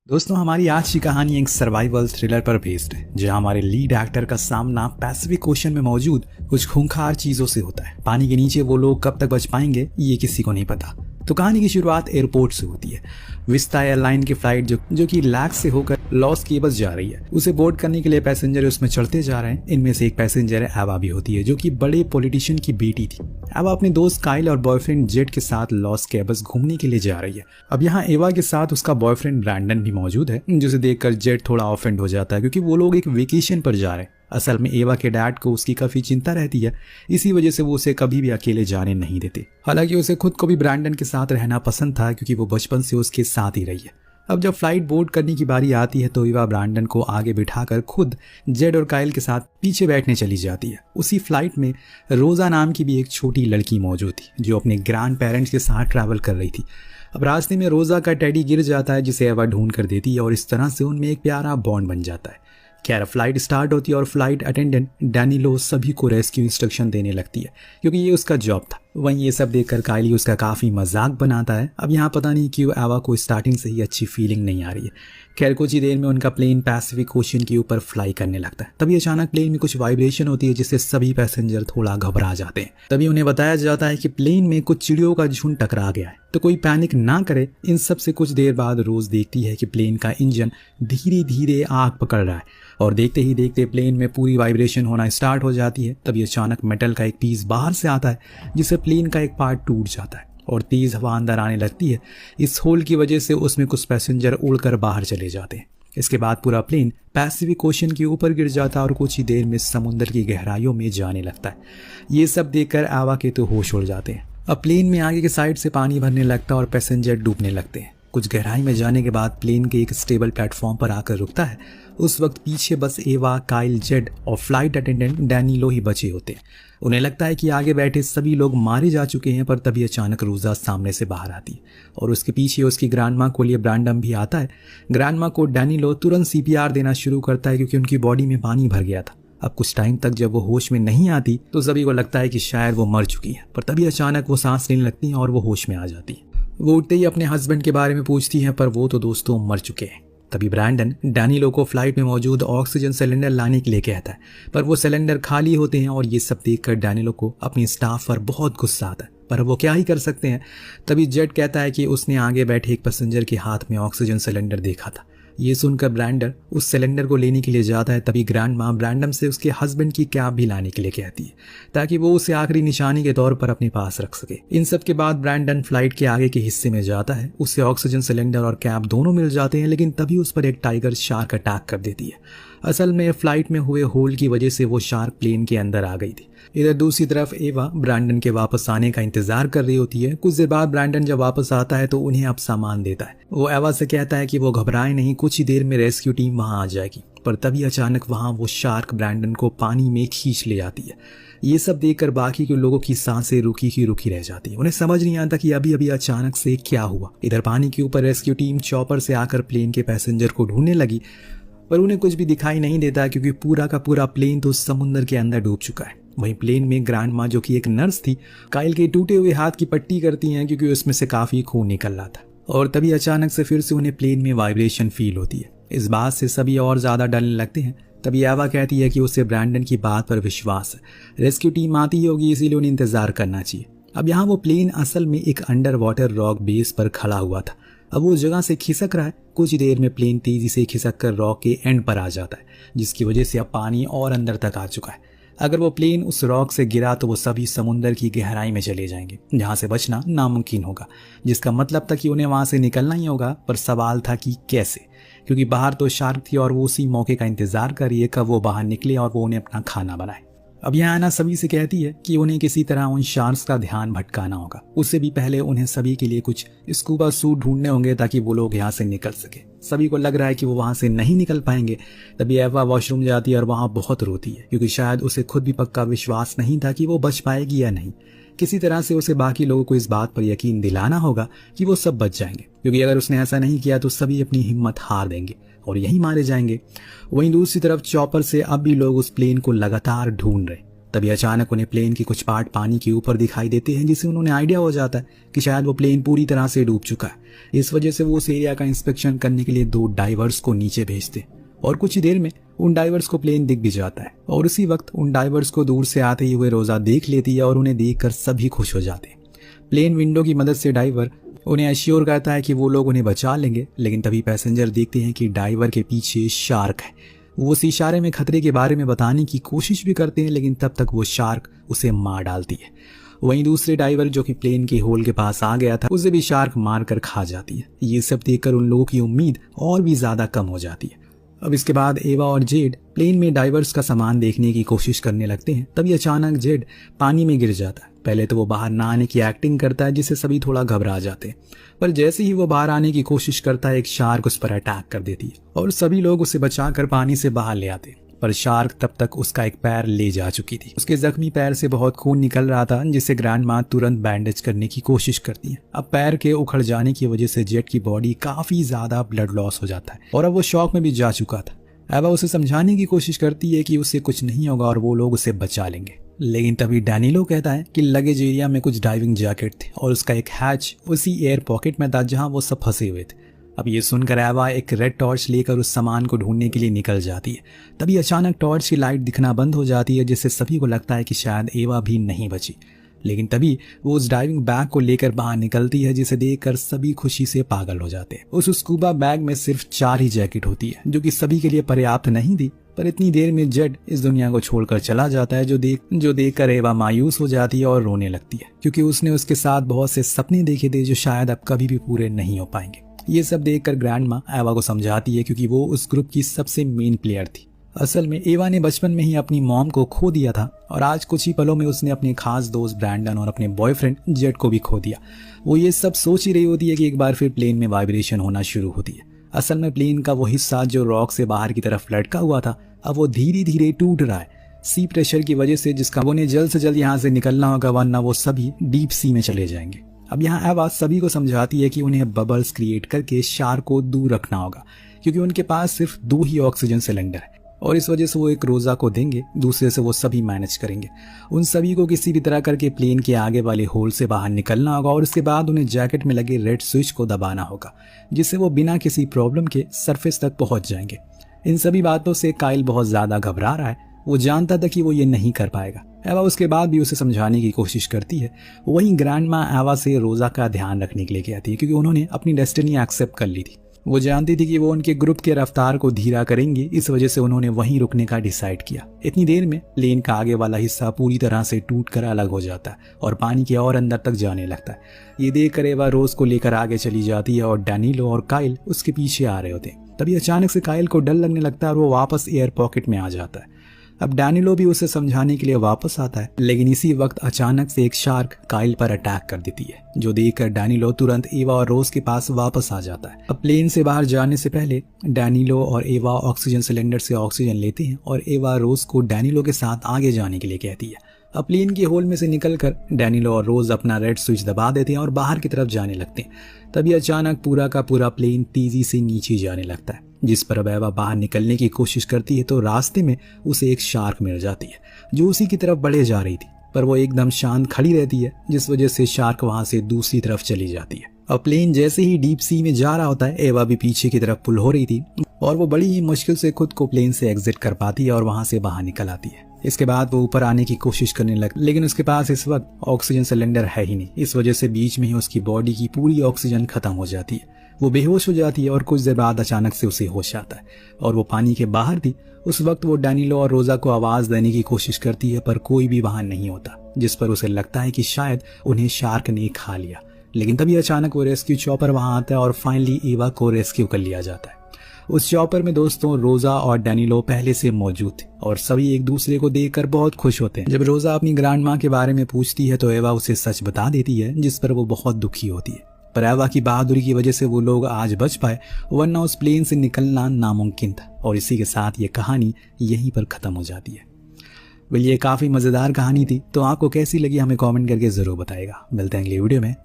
दोस्तों, हमारी आज की कहानी एक सर्वाइवल थ्रिलर पर बेस्ड है जहां हमारे लीड एक्टर का सामना पैसिफिक ओशन में मौजूद कुछ खूंखार चीजों से होता है। पानी के नीचे वो लोग कब तक बच पाएंगे ये किसी को नहीं पता। तो कहानी की शुरुआत एयरपोर्ट से होती है। विस्ता एयरलाइन की फ्लाइट जो कि लैक्स से होकर लॉस केबल्स जा रही है, उसे बोर्ड करने के लिए पैसेंजर उसमें चढ़ते जा रहे हैं। इनमें से एक पैसेंजर एवा भी होती है जो कि बड़े पॉलिटिशियन की बेटी थी। एवा अपने दोस्त काइल और बॉयफ्रेंड जेट के साथ लॉस केबल्स घूमने के लिए जा रही है। अब यहाँ एवा के साथ उसका बॉयफ्रेंड ब्रैंडन भी मौजूद है, जिसे देखकर जेट थोड़ा ऑफेंड हो जाता है क्योंकि वो लोग एक वेकेशन पर जा रहे हैं। असल में एवा के डैड को उसकी काफी चिंता रहती है, इसी वजह से वो उसे कभी भी अकेले जाने नहीं देते। हालांकि उसे खुद को भी ब्रैंडन के साथ रहना पसंद था क्योंकि वो बचपन से उसके साथ ही रही है। अब जब फ्लाइट बोर्ड करने की बारी आती है तो एवा ब्रैंडन को आगे बिठाकर खुद जेड और काइल के साथ पीछे बैठने चली जाती है। उसी फ्लाइट में रोजा नाम की भी एक छोटी लड़की मौजूद थी जो अपने ग्रैंड पेरेंट्स के साथ ट्रैवल कर रही थी। अब रास्ते में रोजा का टेडी गिर जाता है जिसे एवा ढूंढ कर देती है और इस तरह से उनमें एक प्यारा बॉन्ड बन जाता है। खैर, फ्लाइट स्टार्ट होती है और फ्लाइट अटेंडेंट डैनिलो सभी को रेस्क्यू इंस्ट्रक्शन देने लगती है क्योंकि ये उसका जॉब था। वहीं ये सब देखकर काइली उसका काफ़ी मजाक बनाता है। अब यहाँ पता नहीं क्यों एवा को स्टार्टिंग से ही अच्छी फीलिंग नहीं आ रही है। खैर, कुछ ही देर में उनका प्लेन पैसिफिक ओशन के ऊपर फ्लाई करने लगता है। तभी अचानक प्लेन में कुछ वाइब्रेशन होती है जिससे सभी पैसेंजर थोड़ा घबरा जाते हैं। तभी उन्हें बताया जाता है कि प्लेन में कुछ चिड़ियों का झुंड टकरा गया है, तो कोई पैनिक ना करे। इन सब से कुछ देर बाद रोज देखती है कि प्लेन का इंजन धीरे धीरे आग पकड़ रहा है और देखते ही देखते प्लेन में पूरी वाइब्रेशन होना स्टार्ट हो जाती है। तभी अचानक मेटल का एक पीस बाहर से आता है जिससे प्लेन का एक पार्ट टूट जाता है और तेज हवा अंदर आने लगती है। इस होल की वजह से उसमें कुछ पैसेंजर उड़कर बाहर चले जाते हैं। इसके बाद पूरा प्लेन पैसिफिक ओशन के ऊपर गिर जाता है और कुछ ही देर में समुद्र की गहराइयों में जाने लगता है। ये सब देखकर एवा के तो होश उड़ जाते हैं। अब प्लेन में आगे के साइड से पानी भरने लगता है और पैसेंजर डूबने लगते हैं। कुछ गहराई में जाने के बाद प्लेन के एक स्टेबल प्लेटफॉर्म पर आकर रुकता है। उस वक्त पीछे बस एवा, काइल, जेड और फ्लाइट अटेंडेंट डैनिलो ही बचे होते हैं। उन्हें लगता है कि आगे बैठे सभी लोग मारे जा चुके हैं, पर तभी अचानक रोजा सामने से बाहर आती है और उसके पीछे उसकी ग्रैंडमा को लिए ब्रैंडम भी आता है। ग्रैंडमा को डैनिलो तुरंत सीपीआर देना शुरू करता है क्योंकि उनकी बॉडी में पानी भर गया था। अब कुछ टाइम तक जब वो होश में नहीं आती तो सभी को लगता है कि शायद वो मर चुकी है, पर तभी अचानक वो सांस लेने लगती हैं और वो होश में आ जाती है। वो उठते ही अपने हस्बैंड के बारे में पूछती हैं, पर वो तो दोस्तों मर चुके हैं। तभी ब्रैंडन डैनिलो को फ्लाइट में मौजूद ऑक्सीजन सिलेंडर लाने के लिए कहता है, पर वो सिलेंडर खाली होते हैं और ये सब देखकर डैनिलो को अपनी स्टाफ पर बहुत गुस्सा आता है, पर वो क्या ही कर सकते हैं। तभी जेट कहता है कि उसने आगे बैठे एक पैसेंजर के हाथ में ऑक्सीजन सिलेंडर देखा था। ये सुनकर ब्रैंडन उस सिलेंडर को लेने के लिए जाता है। तभी ग्रैंड माँ ब्रैंडम से उसके हस्बैंड की कैब भी लाने के लिए कहती है ताकि वो उसे आखिरी निशानी के तौर पर अपने पास रख सके। इन सब के बाद ब्रैंडन फ्लाइट के आगे के हिस्से में जाता है। उसे ऑक्सीजन सिलेंडर और कैब दोनों मिल जाते हैं, लेकिन तभी उस पर एक टाइगर शार्क अटैक कर देती है। असल में फ्लाइट में हुए होल की वजह से वो शार्क प्लेन के अंदर आ गई थी। इधर दूसरी तरफ एवा ब्रैंडन के वापस आने का इंतजार कर रही होती है। कुछ देर बाद ब्रैंडन जब वापस आता है तो उन्हें अब सामान देता है। वो एवा से कहता है कि वो घबराए नहीं, कुछ ही देर में रेस्क्यू टीम वहां आ जाएगी। पर तभी अचानक वहां वो शार्क ब्रैंडन को पानी में खींच ले जाती है। ये सब देखकर बाकी के लोगों की सांसें रुकी की रुकी रह जाती है। उन्हें समझ नहीं आता कि अभी अभी अचानक से क्या हुआ। इधर पानी के ऊपर रेस्क्यू टीम चॉपर से आकर प्लेन के पैसेंजर को ढूंढने लगी, पर उन्हें कुछ भी दिखाई नहीं देता क्योंकि पूरा का पूरा प्लेन तो समुद्र के अंदर डूब चुका है। वहीं प्लेन में ग्रैंड माँ, जो कि एक नर्स थी, काइल के टूटे हुए हाथ की पट्टी करती हैं क्योंकि उसमें से काफी खून निकल रहा था। और तभी अचानक से फिर से उन्हें प्लेन में वाइब्रेशन फील होती है। इस बात से सभी और ज्यादा डरने लगते हैं। तभी एवा कहती है कि उसे ब्रैंडन की बात पर विश्वास है। रेस्क्यू टीम आती होगी इसीलिए उन्हें इंतजार करना चाहिए। अब यहाँ वो प्लेन असल में एक अंडर वाटर रॉक बेस पर खड़ा हुआ था। अब वो जगह से खिसक रहा है। कुछ देर में प्लेन तेजी से खिसक कर रॉक के एंड पर आ जाता है, जिसकी वजह से अब पानी और अंदर तक आ चुका है। अगर वो प्लेन उस रॉक से गिरा तो वो सभी समुद्र की गहराई में चले जाएंगे, जहां से बचना नामुमकिन होगा, जिसका मतलब था कि उन्हें वहां से निकलना ही होगा। पर सवाल था कि कैसे, क्योंकि बाहर तो शार्क थी और वो उसी मौके का इंतजार कर रही है कब वो बाहर निकले और वो उन्हें अपना खाना बनाए। अब यहाँ आना सभी से कहती है कि उन्हें किसी तरह उन शार्क्स का ध्यान भटकाना होगा। उससे भी पहले उन्हें सभी के लिए कुछ स्कूबा सूट ढूंढने होंगे ताकि वो लोग यहाँ से निकल सके। सभी को लग रहा है कि वो वहां से नहीं निकल पाएंगे। तभी एवा वॉशरूम जाती है और वहां बहुत रोती है क्योंकि शायद उसे खुद भी पक्का विश्वास नहीं था कि वो बच पाएगी या नहीं। किसी तरह से उसे बाकी लोगों को इस बात पर यकीन दिलाना होगा कि वो सब बच जाएंगे, क्योंकि अगर उसने ऐसा नहीं किया तो सभी अपनी हिम्मत हार देंगे और यहीं मारे जाएंगे। वहीं दूसरी तरफ चॉपर से अब भी लोग उस प्लेन को लगातार ढूंढ रहे। तभी अचानक उन्हें प्लेन के कुछ पार्ट पानी के ऊपर दिखाई देते हैं, जिससे उन्हें आइडिया हो जाता है कि शायद वो प्लेन पूरी तरह से डूब चुका है। इस वजह से वो उस एरिया का इंस्पेक्शन करने के लिए 2 डाइवर्स को नीचे भेजते और कुछ ही देर में उन डाइवर्स को प्लेन दिख भी जाता है और उसी वक्त उन डाइवर्स को दूर से आते ही हुए रोजा देख लेती है और उन्हें देखकर सभी खुश हो जाते हैं। प्लेन विंडो की मदद से डाइवर उन्हें एश्योर करता है कि वो लोग उन्हें बचा लेंगे, लेकिन तभी पैसेंजर देखते हैं कि डाइवर के पीछे शार्क है। वो उस इशारे में खतरे के बारे में बताने की कोशिश भी करते हैं, लेकिन तब तक वो शार्क उसे मार डालती है। वहीं दूसरे डाइवर जो कि प्लेन के होल के पास आ गया था, उसे भी शार्क मार कर खा जाती है। ये सब देखकर उन लोगों की उम्मीद और भी ज्यादा कम हो जाती है। अब इसके बाद एवा और जेड प्लेन में डाइवर्स का सामान देखने की कोशिश करने लगते हैं। तभी अचानक जेड पानी में गिर जाता है। पहले तो वो बाहर ना आने की एक्टिंग करता है, जिससे सभी थोड़ा घबरा जाते हैं, पर जैसे ही वो बाहर आने की कोशिश करता है, एक शार्क उस पर अटैक कर देती है और सभी लोग उसे बचाकर पानी से बाहर ले आते हैं। पर शार्क तब तक उसका एक पैर ले जा चुकी थी। उसके जख्मी पैर से बहुत खून निकल रहा था, जिससे ग्रैंड माँ तुरंत बैंडेज करने की कोशिश करती है। अब पैर के उखड़ जाने की वजह से जेड की बॉडी काफी ज्यादा ब्लड लॉस हो जाता है और अब वो शॉक में भी जा चुका था। एवा उसे समझाने की कोशिश करती है कि उसे कुछ नहीं होगा और वो लोग उसे बचा लेंगे, लेकिन तभी डैनिलो कहता है कि लगेज एरिया में कुछ डाइविंग जैकेट थे और उसका एक हैच उसी एयर पॉकेट में था जहां वो सब फंसे हुए थे। अब ये सुनकर एवा एक रेड टॉर्च लेकर उस सामान को ढूंढने के लिए निकल जाती है। तभी अचानक टॉर्च की लाइट दिखना बंद हो जाती है, जिससे सभी को लगता है कि शायद एवा भी नहीं बची। लेकिन तभी वो उस डाइविंग बैग को लेकर बाहर निकलती है, जिसे देखकर सभी खुशी से पागल हो जाते हैं। उस स्कूबा बैग में सिर्फ 4 ही जैकेट होती है, जो कि सभी के लिए पर्याप्त नहीं थी। पर इतनी देर में जेड इस दुनिया को छोड़कर चला जाता है, जो देखकर एवा मायूस हो जाती है और रोने लगती है, क्योंकि उसने उसके साथ बहुत से सपने देखे थे जो शायद अब कभी भी पूरे नहीं हो पाएंगे। ये सब देखकर ग्रैंड माँ एवा को समझाती है, क्योंकि वो उस ग्रुप की सबसे मेन प्लेयर थी। असल में एवा ने बचपन में ही अपनी मॉम को खो दिया था और आज कुछ ही पलों में उसने अपने खास दोस्त ब्रैंडन और अपने बॉयफ्रेंड जेड को भी खो दिया। वो ये सब सोच ही रही होती है कि एक बार फिर प्लेन में वाइब्रेशन होना शुरू होती है। असल में प्लेन का वो हिस्सा जो रॉक से बाहर की तरफ लटका हुआ था, अब वो धीरे धीरे टूट रहा है सी प्रेशर की वजह से, जिसका उन्हें जल्द से जल्द यहाँ से निकलना होगा, वरना वो सभी डीप सी में चले जाएंगे। अब यहाँ एवा सभी को समझाती है कि उन्हें बबल्स क्रिएट करके शार्क को दूर रखना होगा, क्योंकि उनके पास सिर्फ 2 ही ऑक्सीजन सिलेंडर है और इस वजह से वो एक रोजा को देंगे, दूसरे से वो सभी मैनेज करेंगे। उन सभी को किसी भी तरह करके प्लेन के आगे वाले होल से बाहर निकलना होगा और उसके बाद उन्हें जैकेट में लगे रेड स्विच को दबाना होगा, जिससे वो बिना किसी प्रॉब्लम के सरफेस तक पहुंच जाएंगे। इन सभी बातों से काइल बहुत ज्यादा घबरा रहा है। वो जानता था कि वो ये नहीं कर पाएगा। एवा उसके बाद भी उसे समझाने की कोशिश करती है। वहीं ग्रैंड माँ एवा से रोजा का ध्यान रखने के लिए कहती है, क्योंकि उन्होंने अपनी डेस्टिनी एक्सेप्ट कर ली थी। वो जानती थी कि वो उनके ग्रुप के रफ्तार को धीरा करेंगे, इस वजह से उन्होंने वहीं रुकने का डिसाइड किया। इतनी देर में प्लेन का आगे वाला हिस्सा पूरी तरह से टूटकर अलग हो जाता है और पानी के और अंदर तक जाने लगता है। ये देखकर एवा रोज को लेकर आगे चली जाती है और डैनिलो और काइल उसके पीछे आ रहे होते हैं। तभी अचानक से काइल को डर लगने लगता है और वो वापस एयर पॉकेट में आ जाता है। अब डैनिलो भी उसे समझाने के लिए वापस आता है, लेकिन इसी वक्त अचानक से एक शार्क काइल पर अटैक कर देती है, जो देखकर डैनिलो तुरंत एवा और रोज के पास वापस आ जाता है। अब प्लेन से बाहर जाने से पहले डैनिलो और एवा ऑक्सीजन सिलेंडर से ऑक्सीजन लेते हैं और एवा रोज को डैनिलो के साथ आगे जाने के लिए कहती है। अब प्लेन के होल में से निकलकर डैनिलो और रोज अपना रेड स्विच दबा देते हैं और बाहर की तरफ जाने लगते हैं। तभी अचानक पूरा का पूरा प्लेन तेजी से नीचे जाने लगता है, जिस पर अब एवा बाहर निकलने की कोशिश करती है तो रास्ते में उसे एक शार्क मिल जाती है, जो उसी की तरफ बढ़े जा रही थी। पर वो एकदम शांत खड़ी रहती है, जिस वजह से शार्क वहां से दूसरी तरफ चली जाती है। अब प्लेन जैसे ही डीप सी में जा रहा होता है, एवा भी पीछे की तरफ पुल हो रही थी और वो बड़ी ही मुश्किल से खुद को प्लेन से एग्जिट कर पाती है और वहां से बाहर निकल आती है। इसके बाद वो ऊपर आने की कोशिश करने लगी, लेकिन उसके पास इस वक्त ऑक्सीजन सिलेंडर है ही नहीं। इस वजह से बीच में ही उसकी बॉडी की पूरी ऑक्सीजन खत्म हो जाती है। वो बेहोश हो जाती है और कुछ देर बाद अचानक से उसे होश आता है और वो पानी के बाहर थी। उस वक्त वो डैनिलो और रोजा को आवाज देने की कोशिश करती है, पर कोई भी वहां नहीं होता, जिस पर उसे लगता है कि शायद उन्हें शार्क ने खा लिया। लेकिन तभी अचानक वो रेस्क्यू चॉपर वहां आता है और फाइनली एवा को रेस्क्यू कर लिया जाता है। उस चॉपर में दोस्तों रोजा और डैनिलो पहले से मौजूद थे और सभी एक दूसरे को देखकर बहुत खुश होते हैं। जब रोजा अपनी ग्रैंड माँ के बारे में पूछती है तो एवा उसे सच बता देती है, जिस पर वो बहुत दुखी होती है। पर एवा की बहादुरी की वजह से वो लोग आज बच पाए, वरना उस प्लेन से निकलना नामुमकिन था। और इसी के साथ ये कहानी यहीं पर खत्म हो जाती है। ये काफी मजेदार कहानी थी, तो आपको कैसी लगी हमें कमेंट करके जरूर बताएगा। मिलते हैं अगली वीडियो में।